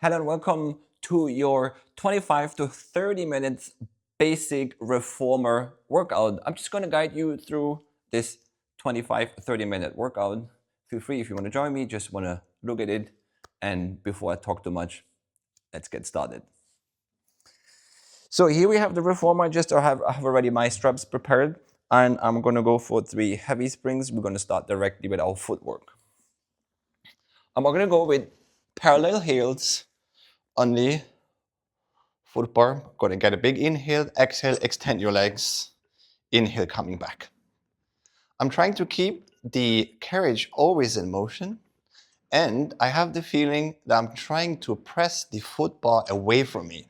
Hello and welcome to your 25 to 30 minutes basic reformer workout. I'm just going to guide you through this 25 to 30 minute workout. Feel free if you want to join me, just want to look at it. And before I talk too much, let's get started. So here we have the reformer. I have already my straps prepared, and I'm going to go for 3 heavy springs. We're going to start directly with our footwork. I'm going to go with parallel heels on the foot bar. Going to get a big inhale, exhale, extend your legs. Inhale, coming back. I'm trying to keep the carriage always in motion, and I have the feeling that I'm trying to press the foot bar away from me.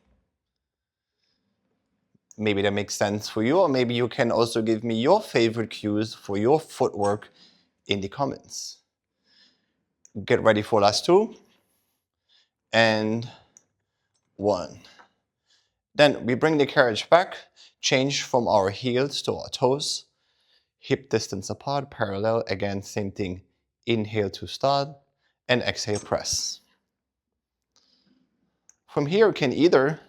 Maybe that makes sense for you, or maybe you can also give me your favorite cues for your footwork in the comments. Get ready for last 2 and 1. Then we bring the carriage back, change from our heels to our toes, hip distance apart, parallel, again, same thing. Inhale to start and exhale, press. From here, you can either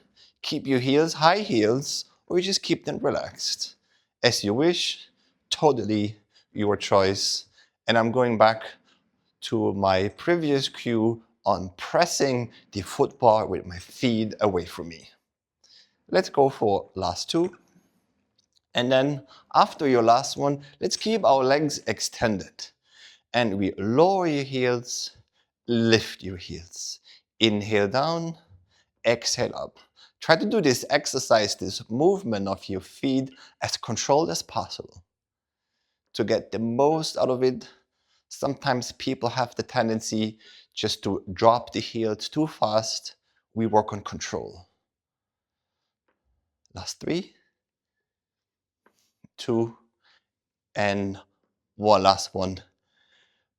keep your heels, high heels, or you just keep them relaxed. As you wish, totally your choice. And I'm going back to my previous cue on pressing the foot bar with my feet away from me. Let's go for last 2. And then after your last one, let's keep our legs extended. And we lower your heels, lift your heels. Inhale down, exhale up. Try to do this exercise, this movement of your feet as controlled as possible to get the most out of it. Sometimes people have the tendency just to drop the heels too fast. We work on control. Last 3, 2, and 1. Last one.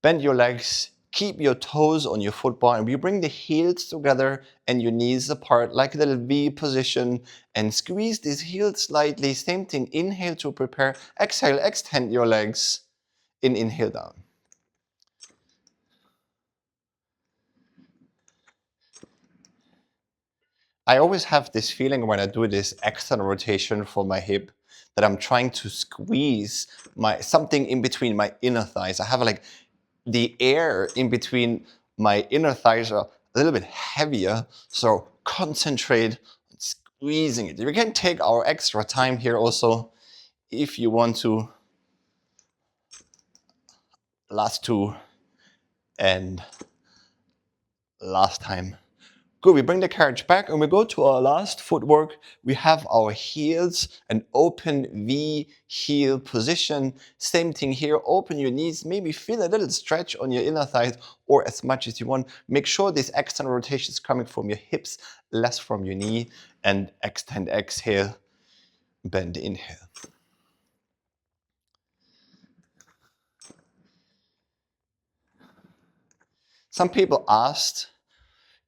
Bend your legs, keep your toes on your foot bar, and we bring the heels together and your knees apart like a little V position, and squeeze these heels slightly. Same thing, inhale to prepare, exhale, extend your legs, inhale down. I always have this feeling when I do this external rotation for my hip that I'm trying to squeeze something in between my inner thighs. I have like the air in between my inner thighs are a little bit heavier, so concentrate on squeezing it. We can take our extra time here also if you want to. Last 2 and last time. Good, we bring the carriage back and we go to our last footwork. We have our heels, an open V heel position. Same thing here, open your knees, maybe feel a little stretch on your inner thighs or as much as you want. Make sure this external rotation is coming from your hips, less from your knee, and extend, exhale, bend, inhale. Some people asked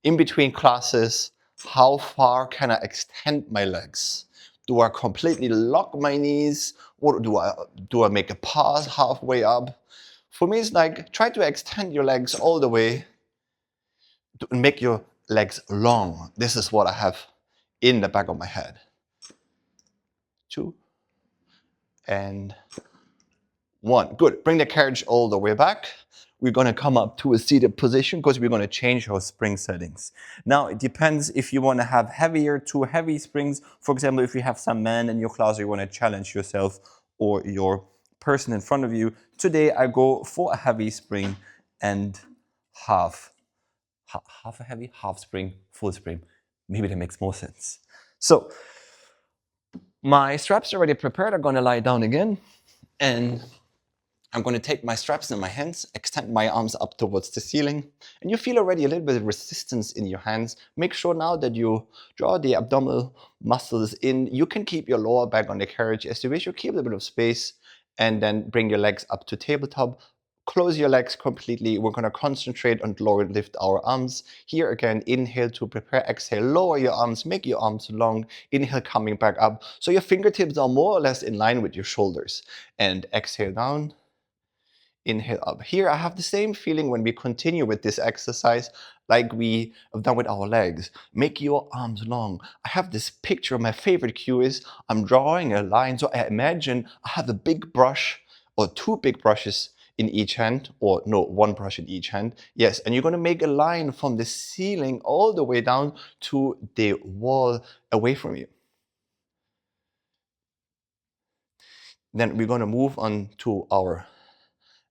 in between classes, how far can I extend my legs? Do I completely lock my knees, or do I make a pause halfway up? For me, it's like try to extend your legs all the way to make your legs long. This is what I have in the back of my head. 2 and 1. Good. Bring the carriage all the way back. We're going to come up to a seated position because we're going to change our spring settings. Now, it depends if you want to have two heavy springs. For example, if you have some men in your class or you want to challenge yourself or your person in front of you. Today, I go for a heavy spring and half a heavy, half spring, full spring. Maybe that makes more sense. So, my straps are already prepared. I'm going to lie down again and I'm going to take my straps in my hands, extend my arms up towards the ceiling, and you feel already a little bit of resistance in your hands. Make sure now that you draw the abdominal muscles in. You can keep your lower back on the carriage as you wish. You keep a bit of space, and then bring your legs up to tabletop. Close your legs completely. We're going to concentrate on lower and lift our arms. Here again, inhale to prepare, exhale, lower your arms, make your arms long. Inhale, coming back up. So your fingertips are more or less in line with your shoulders. And exhale down. Inhale up. Here I have the same feeling when we continue with this exercise like we have done with our legs. Make your arms long. I have this picture. My favorite cue is I'm drawing a line. So I imagine I have a big brush or two big brushes in each hand, or no, one brush in each hand. Yes, and you're going to make a line from the ceiling all the way down to the wall away from you. Then we're going to move on to our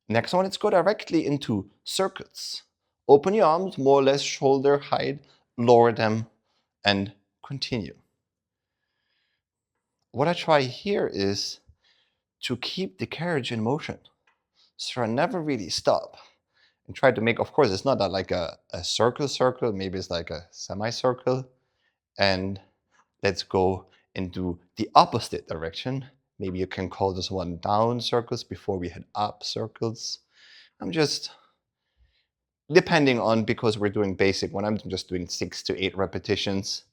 next one. Let's go directly into circles. Open your arms more or less shoulder height, lower them, and continue. What I try here is to keep the carriage in motion. So I never really stop. And try to make, of course, it's not like a circle, maybe it's like a semicircle. And let's go into the opposite direction. Maybe you can call this one down circles before we head up circles. I'm just, depending on, because we're doing basic one, I'm just doing 6 to 8 repetitions.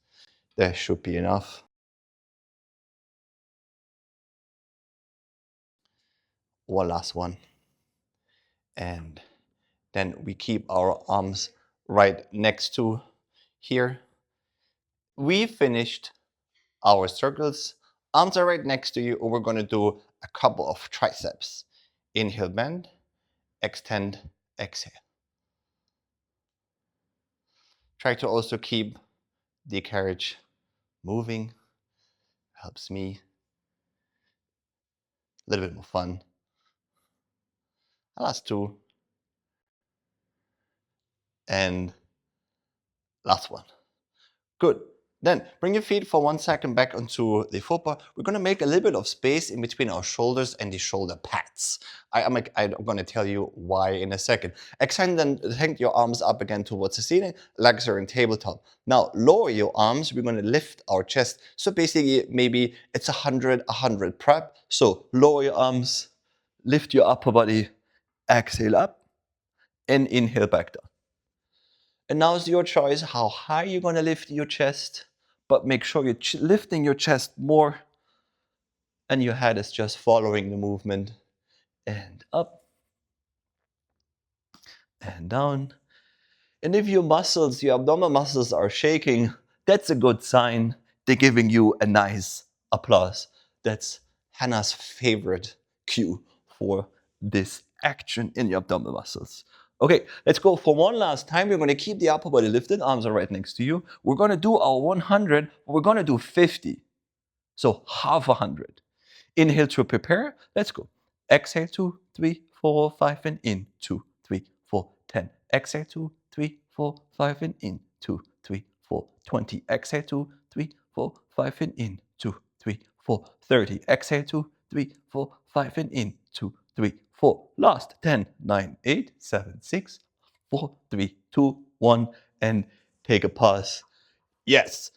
That should be enough. One last one. And then we keep our arms right next to here. We finished our circles. Arms are right next to you, and we're going to do a couple of triceps. Inhale, bend, extend, exhale. Try to also keep the carriage moving. Helps me. A little bit more fun. Last two. And last one. Good. Then bring your feet for 1 second back onto the football. We're going to make a little bit of space in between our shoulders and the shoulder pads. I'm going to tell you why in a second. Extend and hang your arms up again towards the ceiling. Legs are in tabletop. Now lower your arms. We're going to lift our chest. So basically maybe it's 100 prep. So lower your arms, lift your upper body, exhale up, and inhale back down. And now it's your choice how high you're going to lift your chest, but make sure you're lifting your chest more and your head is just following the movement. And up and down. And if your muscles, your abdominal muscles are shaking, that's a good sign. They're giving you a nice applause. That's Hannah's favorite cue for this action in your abdominal muscles. Okay, let's go for one last time. We're going to keep the upper body lifted. Arms are right next to you. We're going to do our 100, but we're going to do 50. So half 100. Inhale to prepare. Let's go. Exhale 2, 3, 4, 5, and in 2, 3, 4, 10. Exhale 2, 3, 4, 5, and in 2, 3, 4, 20. Exhale 2, 3, 4, 5, and in 2, 3, 4, 30. Exhale 2, 3, 4, 5, and in 2, 3, 4. Last 10, 9, 8, 7, 6, 4, 3, 2, 1, and take a pause. Yes.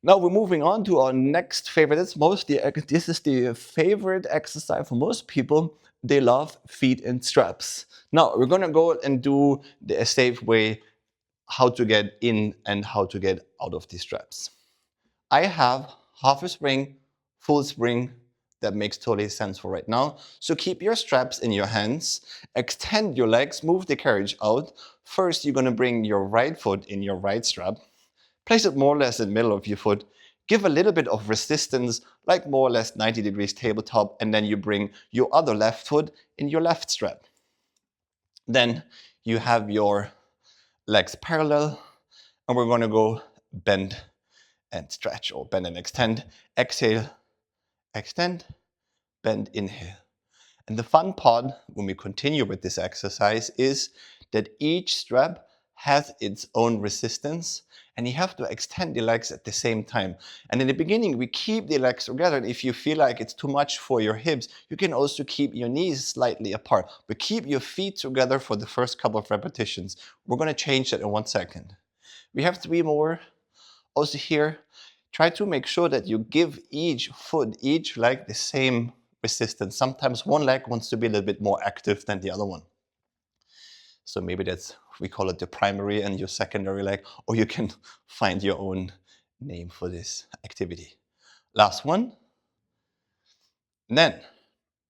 Now we're moving on to our next favorite. This is the favorite exercise for most people. They love feet in straps. Now we're gonna go and do the safe way, how to get in and how to get out of these straps. I have half a spring, full spring. That makes totally sense for right now. So keep your straps in your hands, extend your legs, move the carriage out. First, you're gonna bring your right foot in your right strap. Place it more or less in the middle of your foot. Give a little bit of resistance, like more or less 90 degrees tabletop, and then you bring your other left foot in your left strap. Then you have your legs parallel, and we're going to go bend and stretch, or bend and extend. Exhale, extend, bend, inhale. And the fun part when we continue with this exercise is that each strap has its own resistance, and you have to extend the legs at the same time. And in the beginning, we keep the legs together. And if you feel like it's too much for your hips, you can also keep your knees slightly apart, but keep your feet together for the first couple of repetitions. We're going to change that in 1 second. We have 3 more. Also here, try to make sure that you give each foot, each leg the same resistance. Sometimes one leg wants to be a little bit more active than the other one. So maybe that's, we call it the primary and your secondary leg, or you can find your own name for this activity. Last one. And then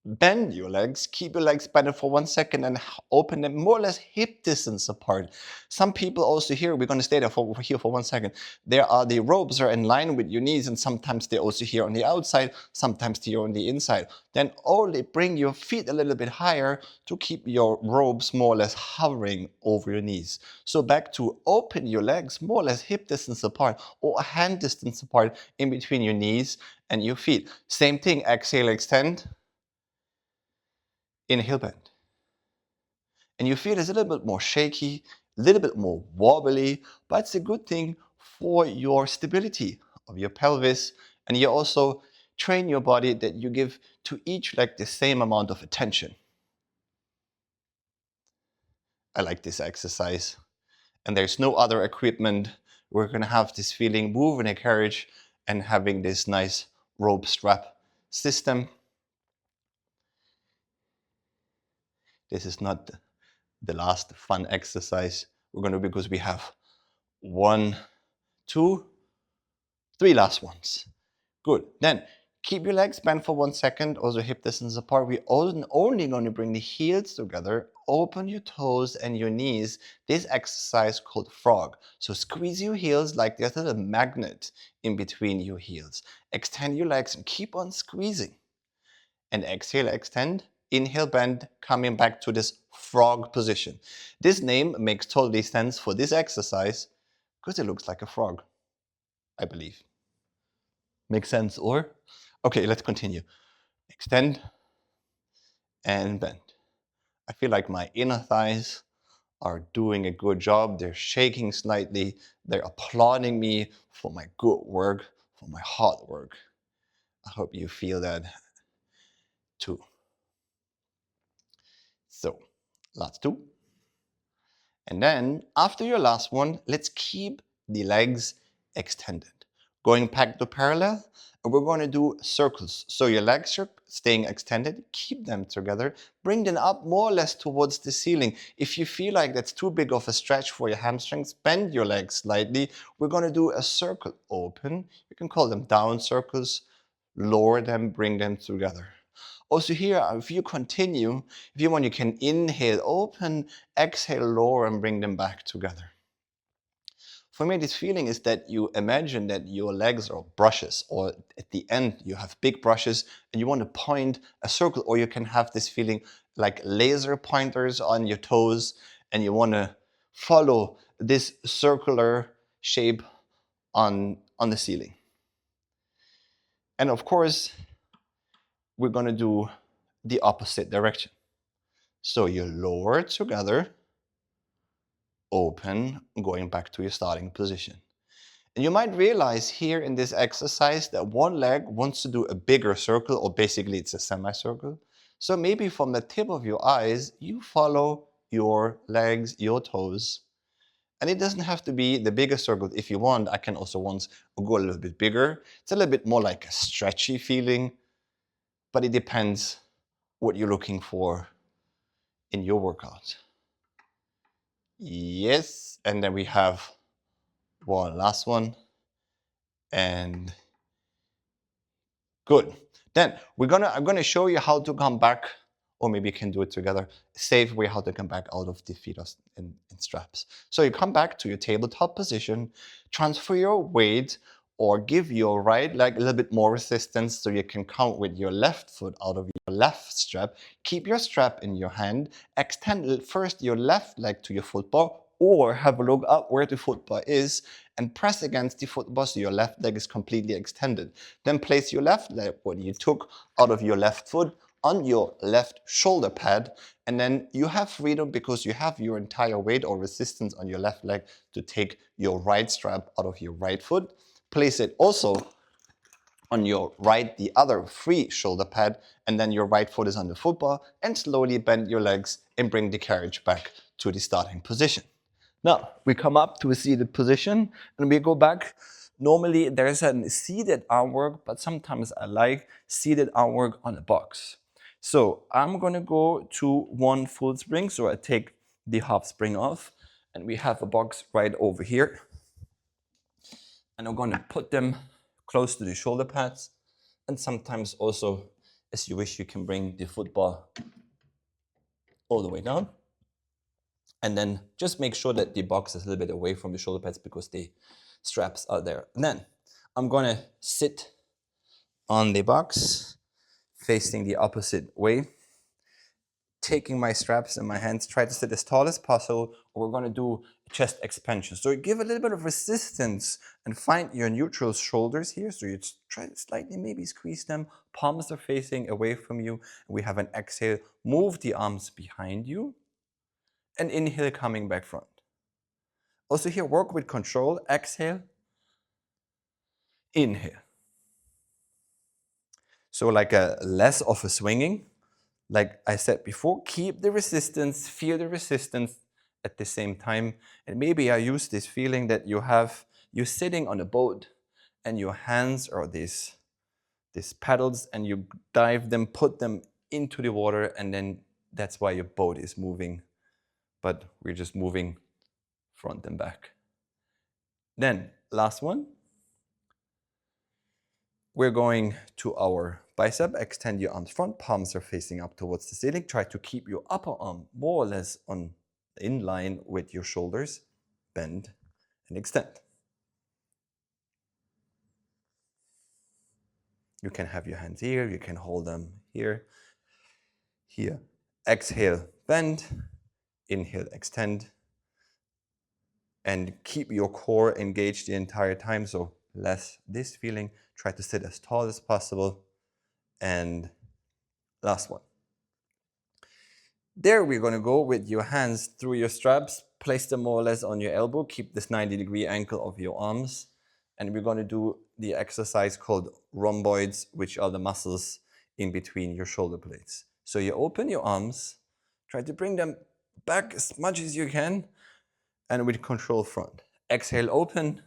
Bend your legs, keep your legs bent for 1 second and open them more or less hip distance apart. Some people also here, we're going to stay there here for 1 second. There are the ropes are in line with your knees and sometimes they're also here on the outside, sometimes they're on the inside. Then only bring your feet a little bit higher to keep your ropes more or less hovering over your knees. So back to open your legs more or less hip distance apart or a hand distance apart in between your knees and your feet. Same thing, exhale, extend. Inhale, bend. And you feel it's a little bit more shaky, a little bit more wobbly, but it's a good thing for your stability of your pelvis. And you also train your body that you give to each leg the same amount of attention. I like this exercise. And there's no other equipment. We're going to have this feeling moving a carriage and having this nice rope strap system. This is not the last fun exercise we're going to do because we have 1, 2, 3 last ones. Good. Then keep your legs bent for 1 second, also hip distance apart. We're only going to bring the heels together, open your toes and your knees. This exercise called frog. So squeeze your heels like there's a little magnet in between your heels. Extend your legs and keep on squeezing. And exhale, extend. Inhale, bend, coming back to this frog position. This name makes totally sense for this exercise because it looks like a frog, I believe. Makes sense, or? Okay, let's continue. Extend and bend. I feel like my inner thighs are doing a good job. They're shaking slightly. They're applauding me for my good work, for my hard work. I hope you feel that too. So, last two. And then after your last one, let's keep the legs extended. Going back to parallel, and we're going to do circles. So your legs are staying extended, keep them together, bring them up more or less towards the ceiling. If you feel like that's too big of a stretch for your hamstrings, bend your legs slightly. We're going to do a circle open. You can call them down circles, lower them, bring them together. Also here, if you continue, if you want, you can inhale, open, exhale, lower, and bring them back together. For me, this feeling is that you imagine that your legs are brushes, or at the end, you have big brushes, and you want to point a circle, or you can have this feeling like laser pointers on your toes, and you want to follow this circular shape on the ceiling. And of course, we're going to do the opposite direction. So you lower together, open, going back to your starting position. And you might realize here in this exercise that one leg wants to do a bigger circle, or basically it's a semicircle. So maybe from the tip of your eyes, you follow your legs, your toes. And it doesn't have to be the bigger circle. If you want, I can also once go a little bit bigger. It's a little bit more like a stretchy feeling, but it depends what you're looking for in your workout. Yes, and then we have one last one. And good. Then I'm gonna show you how to come back, or maybe you can do it together. Safe way how to come back out of the feet in straps. So you come back to your tabletop position, transfer your weight, or give your right leg a little bit more resistance so you can count with your left foot out of your left strap. Keep your strap in your hand. Extend first your left leg to your football, or have a look up where the football is and press against the football so your left leg is completely extended. Then place your left leg, what you took out of your left foot, on your left shoulder pad, and then you have freedom because you have your entire weight or resistance on your left leg to take your right strap out of your right foot. Place it also on your right, the other free shoulder pad, and then your right foot is on the football, and slowly bend your legs and bring the carriage back to the starting position. Now, we come up to a seated position and we go back. Normally, there's a seated arm work, but sometimes I like seated arm work on a box. So I'm going to go to one full spring. So I take the half spring off and we have a box right over here. And I'm going to put them close to the shoulder pads and sometimes also As you wish, you can bring the football all the way down. And then just make sure that the box is a little bit away from the shoulder pads because the straps are there. And then I'm gonna sit on the box, facing the opposite way, taking my straps in my hands, try to sit as tall as possible. We're gonna do chest expansion. So you give a little bit of resistance and find your neutral shoulders here. So you try to slightly maybe squeeze them. Palms are facing away from you. We have an exhale. Move the arms behind you. And inhale, coming back front. Also here, work with control. Exhale. Inhale. So like a less of a swinging. Like I said before, keep the resistance, feel the resistance at the same time. And maybe I use this feeling that you're sitting on a boat and your hands are these paddles and you dive them, put them into the water, and then that's why your boat is moving. But we're just moving front and back. Then last one. We're going to our bicep. Extend your arms front, palms are facing up towards the ceiling. Try to keep your upper arm more or less in line with your shoulders. Bend and extend. You can have your hands here, you can hold them here. Here. Exhale, bend. Inhale, extend. And keep your core engaged the entire time. So less this feeling. Try to sit as tall as possible. And last one. There we're going to go with your hands through your straps. Place them more or less on your elbow. Keep this 90-degree angle of your arms. And we're going to do the exercise called rhomboids, which are the muscles in between your shoulder blades. So you open your arms. Try to bring them back as much as you can. And with control front. Exhale, open.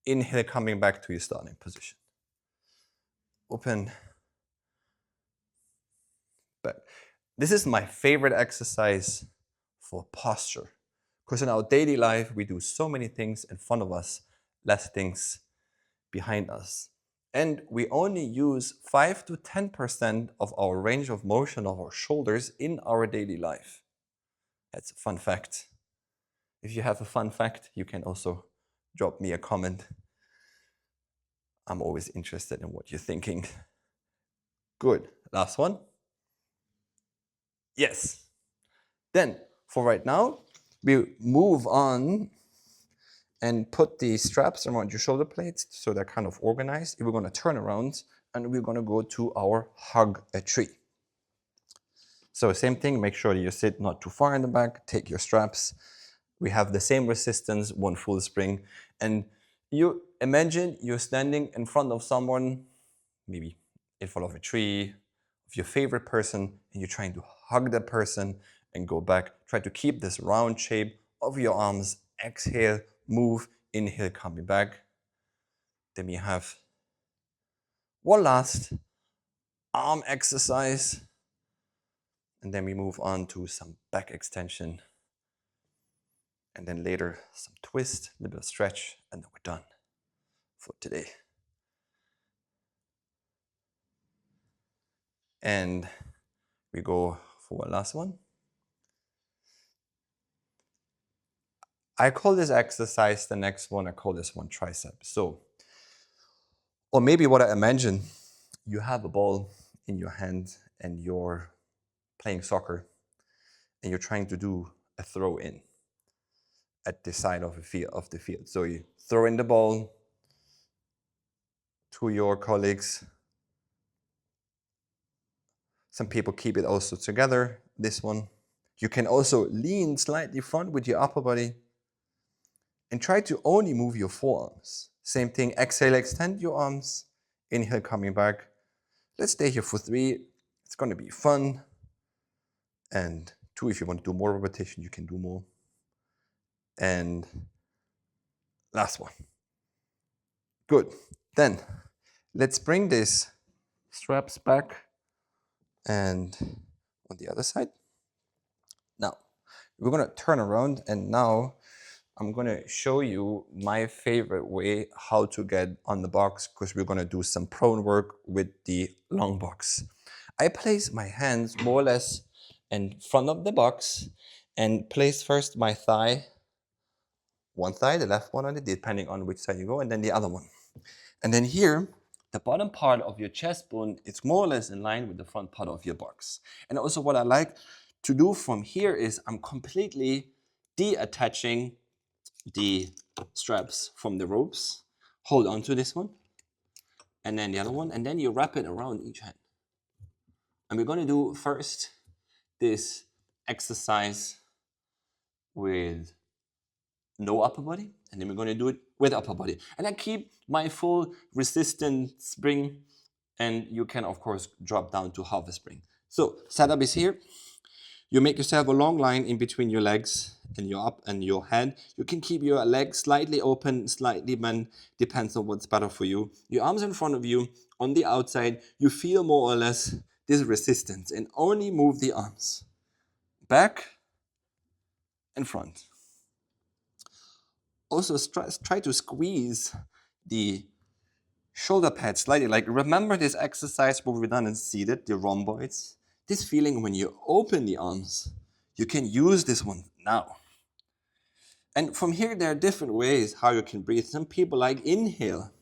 Inhale, coming back to your starting position. Open. Back. This is my favorite exercise for posture. Because in our daily life, we do so many things in front of us, less things behind us. And we only use 5 to 10% of our range of motion of our shoulders in our daily life. That's a fun fact. If you have a fun fact, you can also drop me a comment. I'm always interested in what you're thinking. Good. Last one. Yes. Then, for right now, we move on and put the straps around your shoulder blades so they're kind of organized. We're going to turn around and we're going to go to our hug a tree. So same thing, make sure you sit not too far in the back, take your straps. We have the same resistance, one full spring. And you imagine you're standing in front of someone, maybe in front of a tree, of your favorite person, and you're trying to hug that person and go back. Try to keep this round shape of your arms. Exhale, move, inhale, coming back. Then we have one last arm exercise. And then we move on to some back extension. And then later, some twist, a little bit of stretch, and then we're done for today. And we go for one last one. I call this exercise, the next one, I call this one triceps. So, or maybe what I imagine, you have a ball in your hand and you're playing soccer and you're trying to do a throw in at the side of the field. So you throw in the ball to your colleagues. Some people keep it also together, this one. You can also lean slightly front with your upper body and try to only move your forearms. Same thing, exhale, extend your arms. Inhale, coming back. Let's stay here for 3. It's going to be fun. And 2, if you want to do more repetition, you can do more. And last one. Good. Then let's bring these straps back and on the other side. Now, we're going to turn around and now I'm going to show you my favorite way how to get on the box because we're going to do some prone work with the long box. I place my hands more or less in front of the box and place first my thigh, one thigh, the left one on it, depending on which side you go, and then the other one. And then here, the bottom part of your chest bone is more or less in line with the front part of your box. And also what I like to do from here is I'm completely detaching the straps from the ropes. Hold on to this one, and then the other one, and then you wrap it around each hand. And we're going to do first this exercise with no upper body, and then we're going to do it with upper body. And I keep my full resistance spring, and you can of course drop down to half a spring. So setup is here. You make yourself a long line in between your legs and your up and your head. You can keep your legs slightly open, slightly bent, depends on what's better for you. Your arms in front of you, on the outside, you feel more or less this resistance, and only move the arms back and front. Also try to squeeze the shoulder pads slightly. Like, remember this exercise what we've done in seated, the rhomboids? This feeling when you open the arms, you can use this one now. And from here, there are different ways how you can breathe. Some people like inhale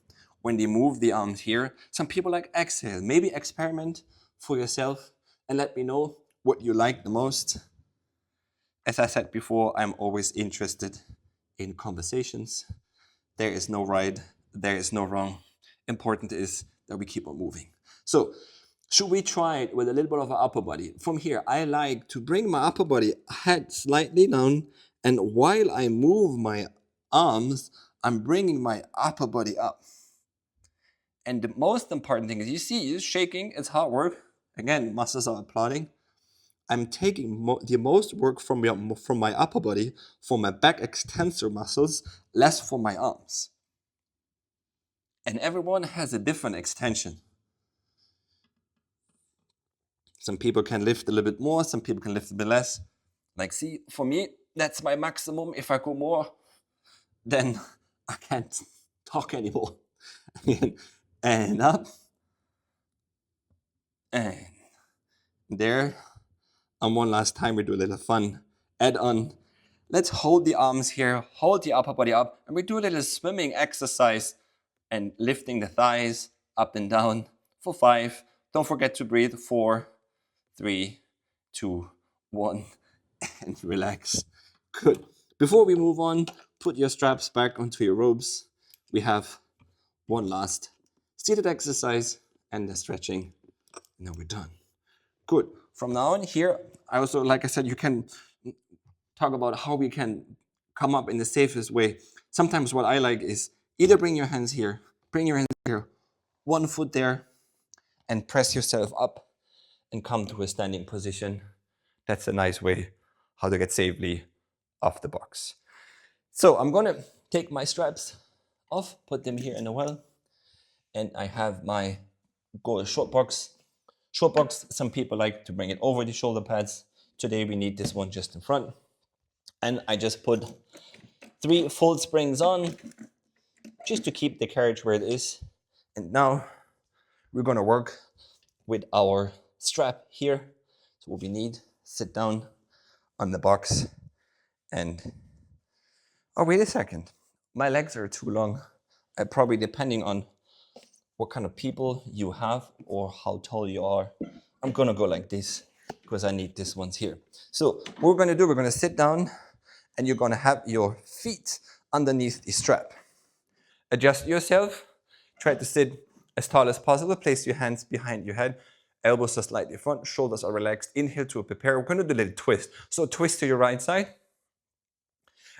when they move the arms here. Some people like exhale. Maybe experiment for yourself and let me know what you like the most. As I said before, I'm always interested in conversations. There is no right, there is no wrong. Important is that we keep on moving. So, should we try it with a little bit of an upper body? From here, I like to bring my upper body head slightly down, and while I move my arms, I'm bringing my upper body up. And the most important thing is, you see, it's shaking, it's hard work. Again, muscles are applauding. I'm taking the most work from my upper body, for my back extensor muscles, less for my arms. And everyone has a different extension. Some people can lift a little bit more, some people can lift a bit less. Like, see, for me, that's my maximum. If I go more, then I can't talk anymore. And up, and there. And one last time, we do a little fun add on. Let's hold the arms here, hold the upper body up, and we do a little swimming exercise and lifting the thighs up and down for 5. Don't forget to breathe. 4, 3, 2, 1, and relax. Good. Before we move on, put your straps back onto your ropes. We have one last seated exercise and the stretching, and then we're done. Good. From now on here, I also, like I said, you can talk about how we can come up in the safest way. Sometimes what I like is either bring your hands here, one foot there, and press yourself up and come to a standing position. That's a nice way how to get safely off the box. So I'm going to take my straps off, put them here in the well, and I have my short box. Short box, some people like to bring it over the shoulder pads. Today we need this one just in front. And I just put 3 full springs on, just to keep the carriage where it is. And now we're going to work with our strap here. So what we need, sit down on the box and, oh, wait a second. My legs are too long. I probably, depending on what kind of people you have or how tall you are, I'm going to go like this because I need this ones here. So what we're going to do, we're going to sit down and you're going to have your feet underneath the strap. Adjust yourself. Try to sit as tall as possible. Place your hands behind your head. Elbows are slightly front. Shoulders are relaxed. Inhale to prepare. We're going to do a little twist. So twist to your right side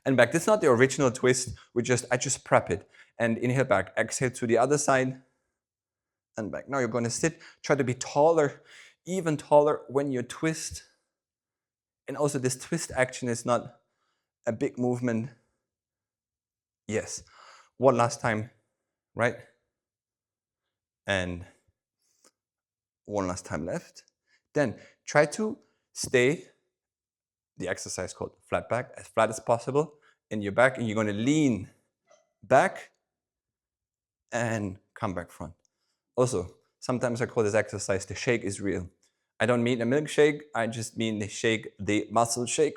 and back. This is not the original twist. I just prep it. And inhale back. Exhale to the other side and back. Now you're going to sit. Try to be taller, even taller when you twist. And also this twist action is not a big movement. Yes. One last time, right? And one last time left. Then try to stay, the exercise called flat back, as flat as possible in your back, and you're going to lean back and come back front. Also, sometimes I call this exercise the shake is real. I don't mean a milkshake. I just mean the shake, the muscle shake.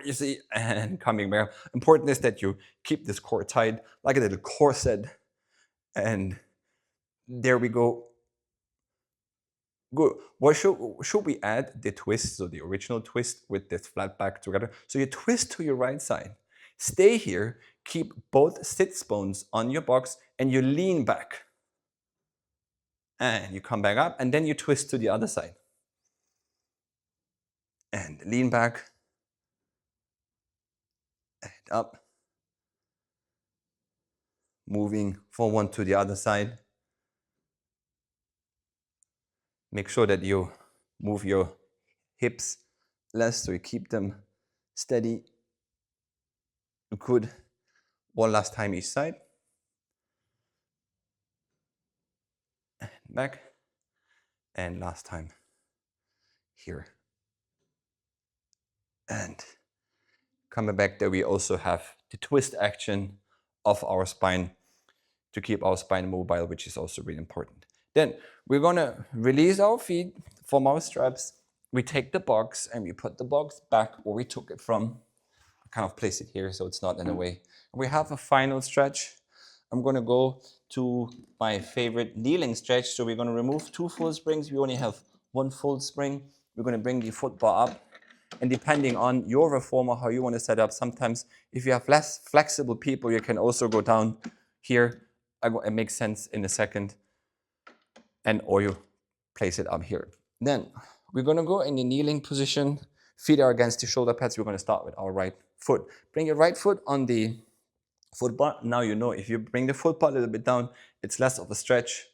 You see, and coming back. Important is that you keep this core tight, like a little corset. And there we go. Good. What should we add the twist, so the original twist with this flat back together? So you twist to your right side. Stay here. Keep both sits bones on your box, and you lean back. And you come back up, and then you twist to the other side. And lean back. And up. Moving from one to the other side. Make sure that you move your hips less so you keep them steady. Good. One last time each side. And back. And last time here. And coming back there, we also have the twist action of our spine to keep our spine mobile, which is also really important. Then we're gonna release our feet from our straps. We take the box and we put the box back where we took it from. I kind of place it here so it's not in the way. We have a final stretch. I'm gonna go to my favorite kneeling stretch. So we're gonna remove 2 full springs. We only have 1 full spring. We're gonna bring the foot bar up. And depending on your reformer, how you want to set up, sometimes if you have less flexible people, you can also go down here. It makes sense in a second. And or you place it up here. Then we're going to go in the kneeling position. Feet are against the shoulder pads. We're going to start with our right foot. Bring your right foot on the foot bar. Now you know if you bring the foot bar a little bit down, it's less of a stretch,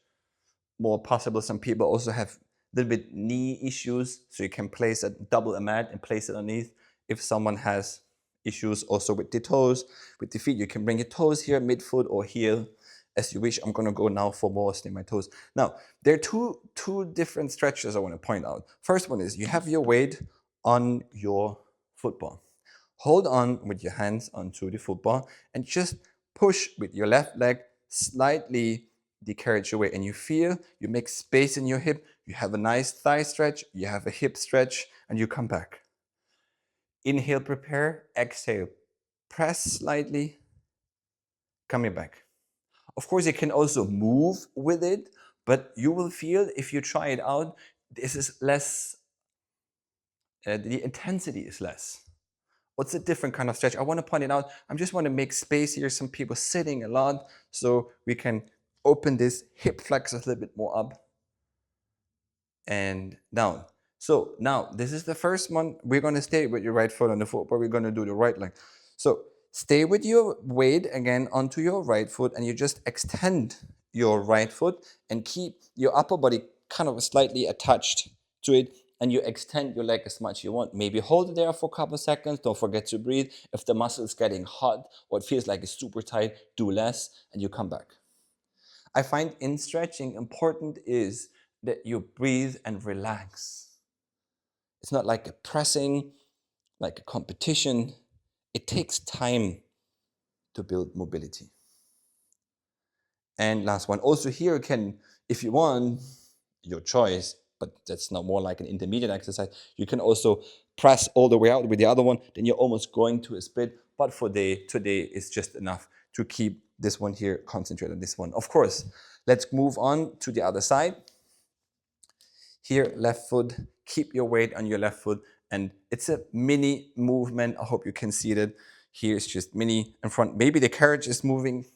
more possible. Some people also have a little bit knee issues, so you can place double a mat and place it underneath. If someone has issues also with the toes, with the feet, you can bring your toes here, midfoot or heel, as you wish. I'm gonna go now for more stay my toes. Now, there are two different stretches I want to point out. First one is you have your weight on your foot bar. Hold on with your hands onto the foot bar and just push with your left leg slightly the carriage away, and you feel you make space in your hip, you have a nice thigh stretch, you have a hip stretch, and you come back. Inhale, prepare, exhale, press slightly, coming back. Of course, you can also move with it, but you will feel if you try it out, this is less, the intensity is less. What's a different kind of stretch? I want to point it out. I just want to make space here. Some people sitting a lot, so we can open this hip flexors a little bit more up and down. So now this is the first one. We're going to stay with your right foot on the foot, but we're going to do the right leg. So stay with your weight again onto your right foot, and you just extend your right foot and keep your upper body kind of slightly attached to it, and you extend your leg as much as you want. Maybe hold it there for a couple of seconds. Don't forget to breathe. If the muscle is getting hot or it feels like it's super tight, do less and you come back. I find in stretching important is that you breathe and relax. It's not like a pressing, like a competition. It takes time to build mobility. And last one, also here can, if you want, your choice, but that's not more like an intermediate exercise. You can also press all the way out with the other one, then you're almost going to a split. But for today, it's just enough to keep this one here, concentrate on this one. Of course, let's move on to the other side. Here, left foot, keep your weight on your left foot. And it's a mini movement. I hope you can see it. Here it's just mini in front. Maybe the carriage is moving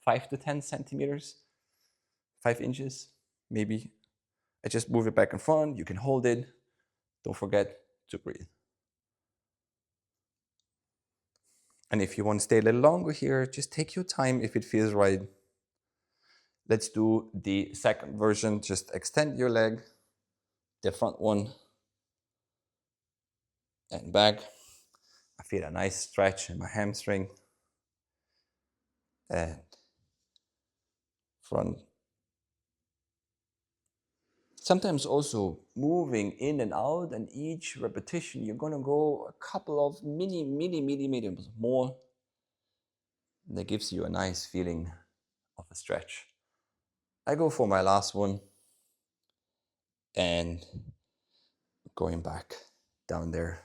5 to 10 centimeters, 5 inches, maybe. I just move it back and front. You can hold it. Don't forget to breathe. And if you want to stay a little longer here, just take your time if it feels right. Let's do the second version. Just extend your leg, the front one, and back. I feel a nice stretch in my hamstring. And front. Sometimes also moving in and out, and each repetition, you're going to go a couple of millimeters more. And that gives you a nice feeling of a stretch. I go for my last one. And going back down there.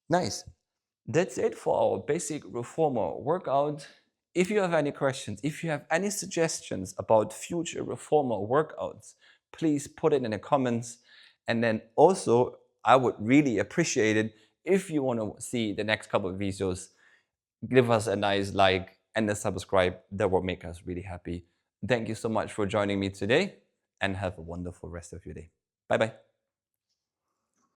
Nice. That's it for our basic reformer workout. If you have any questions, if you have any suggestions about future reformer workouts, please put it in the comments. And then also, I would really appreciate it if you want to see the next couple of videos. Give us a nice like and a subscribe. That will make us really happy. Thank you so much for joining me today, and have a wonderful rest of your day. Bye bye.